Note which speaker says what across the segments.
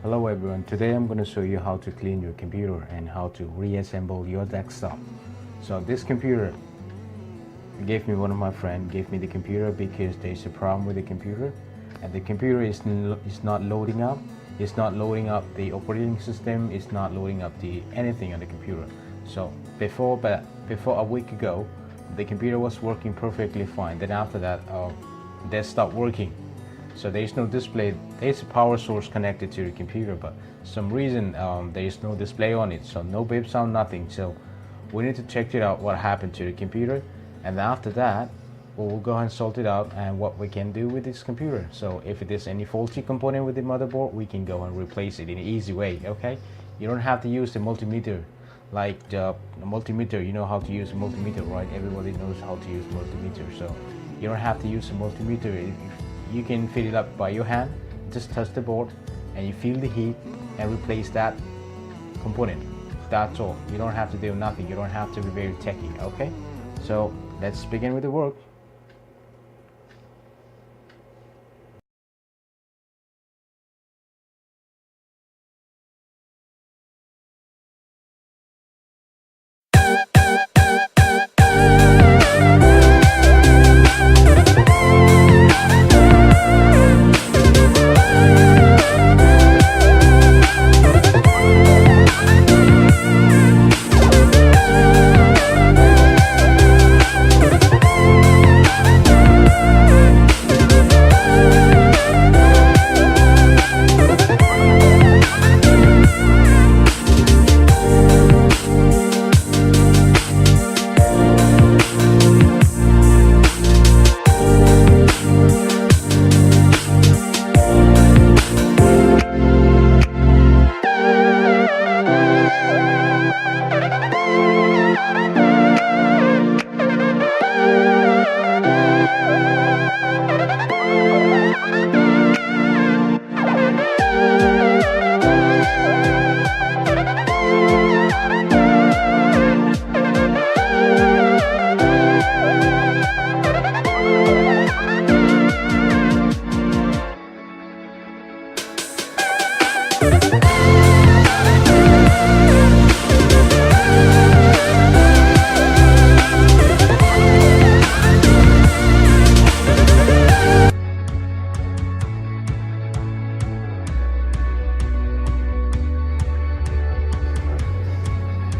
Speaker 1: Hello everyone, today I'm going to show you how to clean your computer and how to reassemble your desktop. So this computer gave me one of my friends gave me the computer because there's a problem with the computer and the computer is not loading up. It's not loading up the operating system, it's not loading up the anything on the computer. So before a week ago the computer was working perfectly fine. Then after that that stopped working. So there is no display. There's a power source connected to the computer, but some reason there is no display on it, so no beep sound, nothing. So we need to check it out what happened to the computer, and after that we'll go and sort it out and what we can do with this computer. So if it is any faulty component with the motherboard, we can go and replace it in an easy way. Okay, you don't have to use the multimeter like the multimeter. You know how to use a multimeter, right? Everybody knows how to use multimeter, so you don't have to use a multimeter. You can fill it up by your hand, just touch the board and you feel the heat and replace that component. That's all. You don't have to do nothing. You don't have to be very techy. Okay, so let's begin with the work.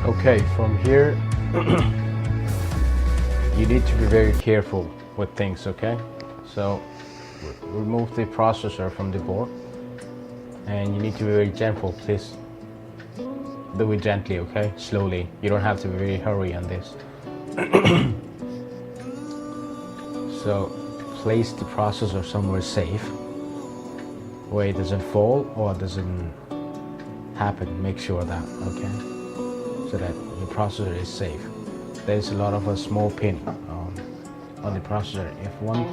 Speaker 1: Okay, from here you need to be very careful with things. Okay, so remove the processor from the board and you need to be very gentle. Please do it gently, okay, slowly. You don't have to be very hurry on this. So place the processor somewhere safe where it doesn't fall or doesn't happen. Make sure that, okay, so that your processor is safe. There's a lot of a small pin on the processor. If one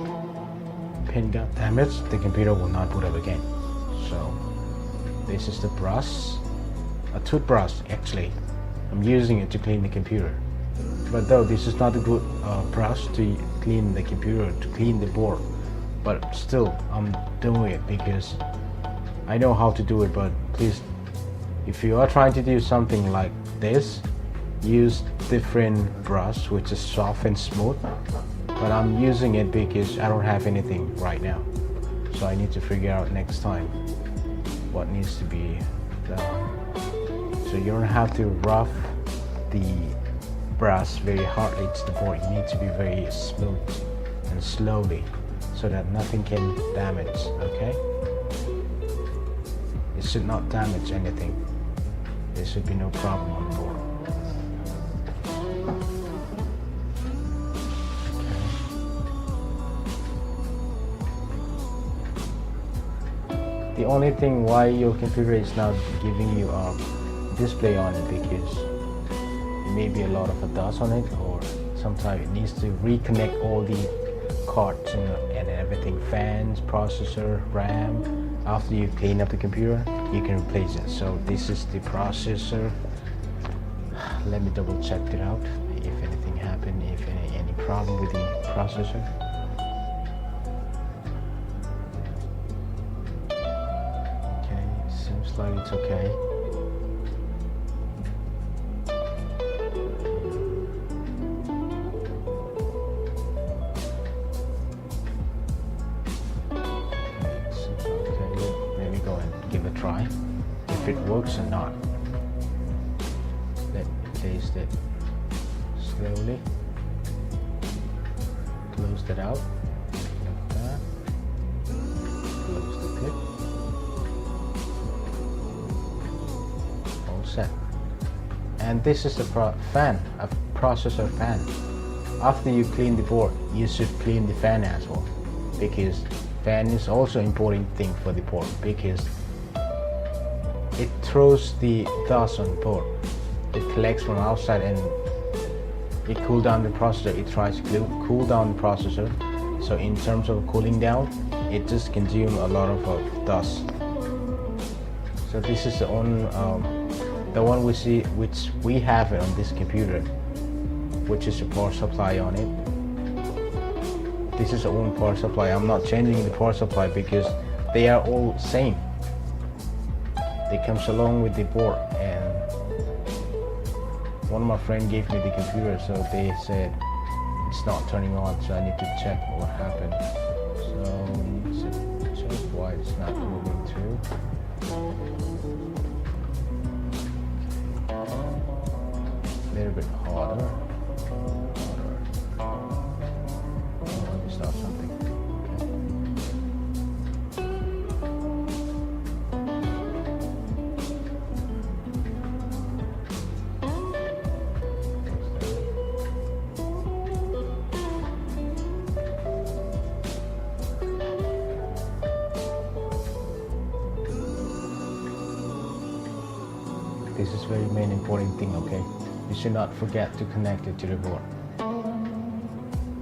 Speaker 1: pin got damaged, the computer will not boot up again. So this is the brush, a toothbrush actually. I'm using it to clean the computer, but though this is not a good brush to clean the computer, to clean the board, but still I'm doing it because I know how to do it. But please, if you are trying to do something like this, use different brush which is soft and smooth. But I'm using it because I don't have anything right now, so I need to figure out next time what needs to be done. So you don't have to rough the brush very hardly to the board. You need to be very smooth and slowly so that nothing can damage. Okay, it should not damage anything. There should be no problem on the board. The only thing why your computer is not giving you a display on it because it may be a lot of dust on it, or sometimes it needs to reconnect all the cards and everything, fans, processor, RAM. After you clean up the computer, you can replace it. So this is the processor. Let me double check it out if anything happened, if any problem with the processor. like it's okay. Let me go and give it a try. If it works or not. Let me taste it slowly. Close that out. Like that. Close the clip. All set. And this is a processor fan. After you clean the board, you should clean the fan as well, because fan is also important thing for the board, because it throws the dust on the board. It collects from outside and it cools down the processor. It tries to cool down the processor. So in terms of cooling down, it just consumes a lot of dust. So this is the one we see, which we have it on this computer, which is a power supply on it. This is our own power supply. I'm not changing the power supply because they are all same. They comes along with the board, and one of my friends gave me the computer, so they said it's not turning on, so I need to check what happened. So check why it's not moving through. A little bit harder. Let me start something. This is very main important thing, okay? You should not forget to connect it to the board.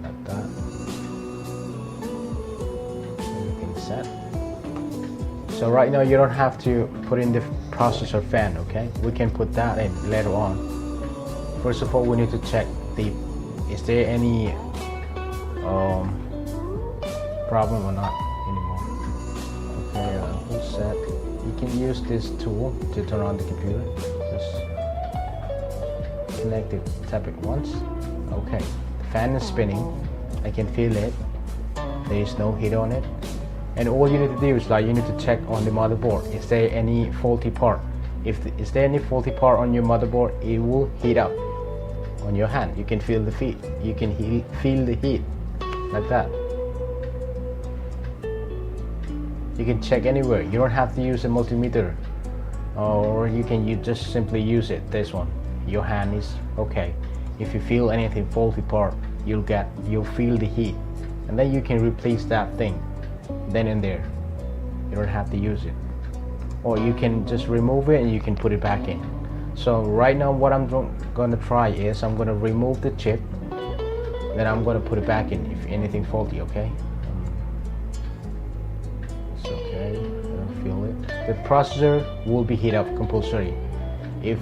Speaker 1: Like that. Everything's set. So right now you don't have to put in the processor fan, okay? We can put that in later on. First of all, we need to check is there any problem or not anymore. Okay, all set. You can use this tool to turn on the computer. Just connect it, tap it once. Okay, the fan is spinning. I can feel it. There is no heat on it. And all you need to do is you need to check on the motherboard. Is there any faulty part? Is there any faulty part on your motherboard, it will heat up on your hand. You can feel the heat. You can feel the heat like that. You can check anywhere. You don't have to use a multimeter, or you just simply use it. This one, your hand is okay. If you feel anything faulty part, you'll feel the heat, and then you can replace that thing then and there. You don't have to use it, or you can just remove it and you can put it back in. So right now what I'm going to try is I'm going to remove the chip, then I'm going to put it back in if anything faulty. Okay, it's okay. I don't feel it. The processor will be heat up compulsory. If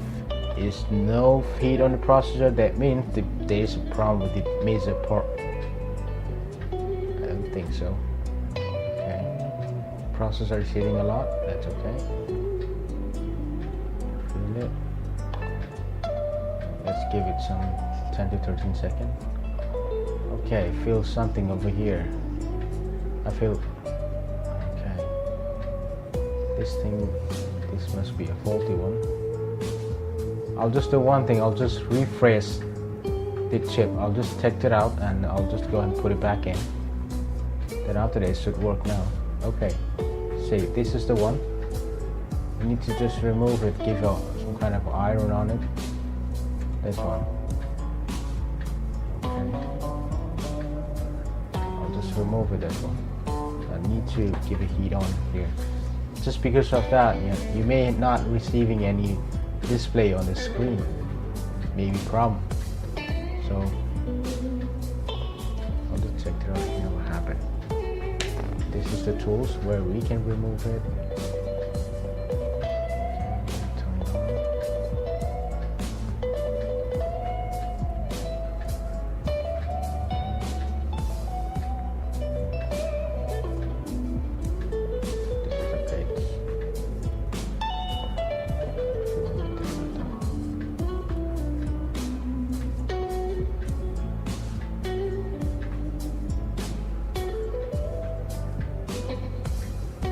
Speaker 1: is no heat on the processor, that means there is a problem with the major part. I don't think so. Okay, processor is heating a lot. That's okay. Feel it. Let's give it some 10 to 13 seconds. Okay, feel something over here. I feel okay. This must be a faulty one. I'll just do one thing. I'll just refresh the chip. I'll just take it out and I'll just go and put it back in. Then after that it should work now. Okay, see, this is the one. You need to just remove it, give some kind of iron on it. This one. Okay. I'll just remove it, this one. I need to give a heat on here. Just because of that, you may not receiving any display on the screen. Maybe problem. So I'll just check it out here what happened. This is the tools where we can remove it. Turn it on. This is the page.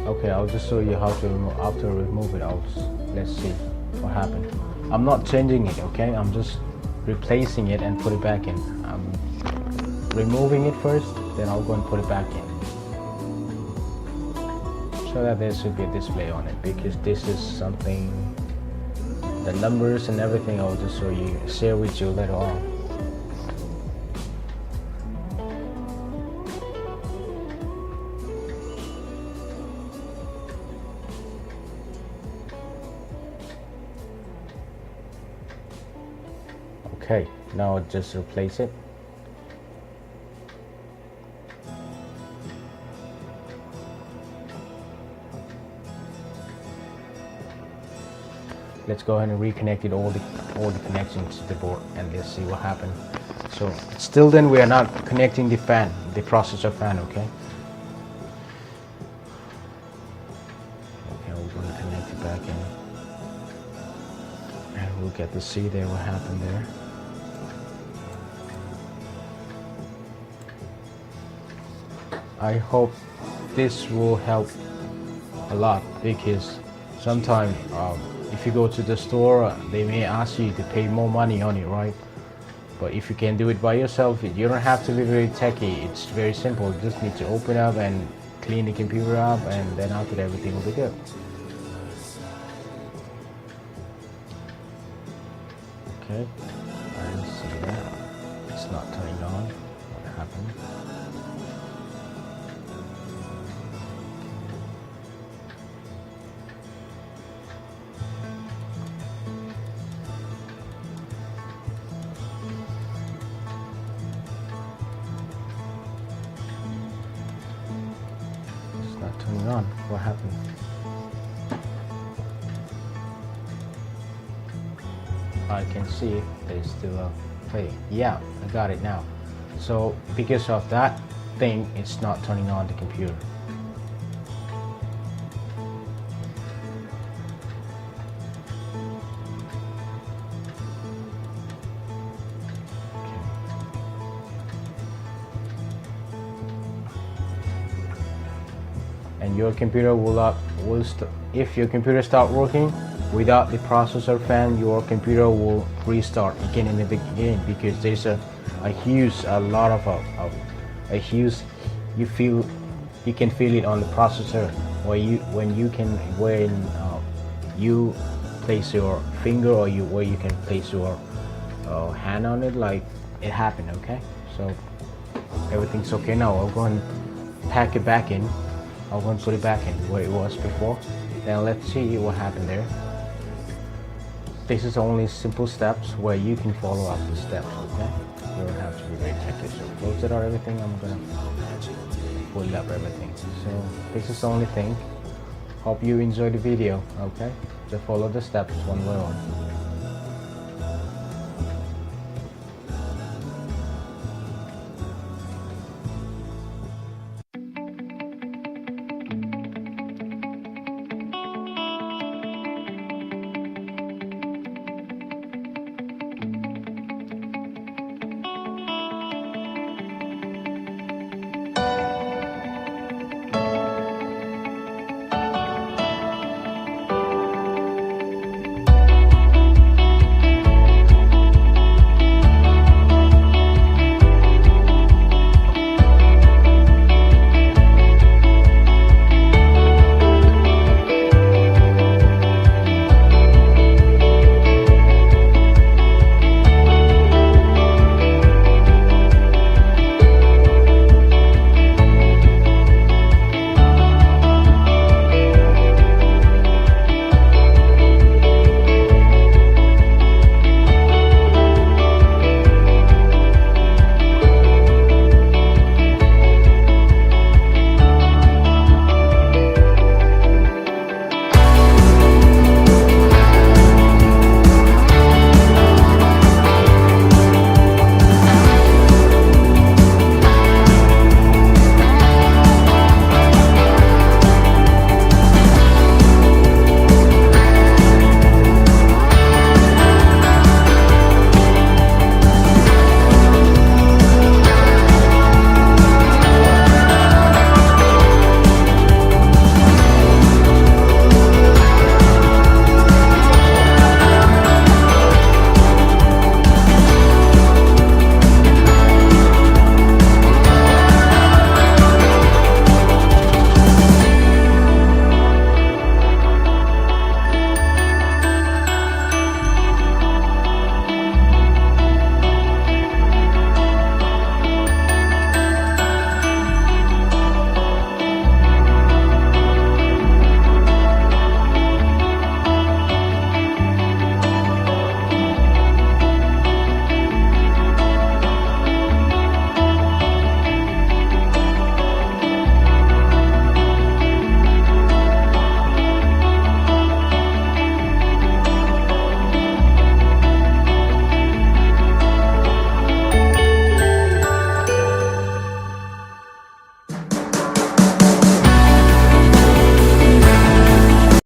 Speaker 1: Okay, I'll just show you how to after remove it. Let's see what happened. I'm not changing it, okay? I'm just replacing it and put it back in. I'm removing it first, then I'll go and put it back in, so that there should be a display on it, because this is something, the numbers and everything I'll just share with you later on. Okay, now I'll just replace it. Let's go ahead and reconnect it, all the connections to the board, and let's see what happened. So still then we are not connecting the fan, the processor fan, okay? Okay, we're going to connect it back in. And we'll get to see there what happened there. I hope this will help a lot, because sometimes if you go to the store, they may ask you to pay more money on it, right? But if you can do it by yourself, you don't have to be very techy. It's very simple. You just need to open up and clean the computer up, and then after that, everything will be good. Okay, I didn't see that. It's not turning on. What happened? Turning on. What happened? I can see there's still a play. Yeah, I got it now. So because of that thing, it's not turning on the computer. And your computer if your computer start working without the processor fan, your computer will restart again and again, because there's a lot of you can feel it on the processor, when you place your finger, or where you can place your hand on it, like it happened. Okay, so everything's okay now. I'll go and pack it back in. I'll go and put it back in where it was before. Then let's see what happened there. This is only simple steps where you can follow up the steps, okay? You don't have to be very techy. So close it out, everything. I'm gonna pull up everything. So this is the only thing. Hope you enjoyed the video, okay? Just follow the steps one by one.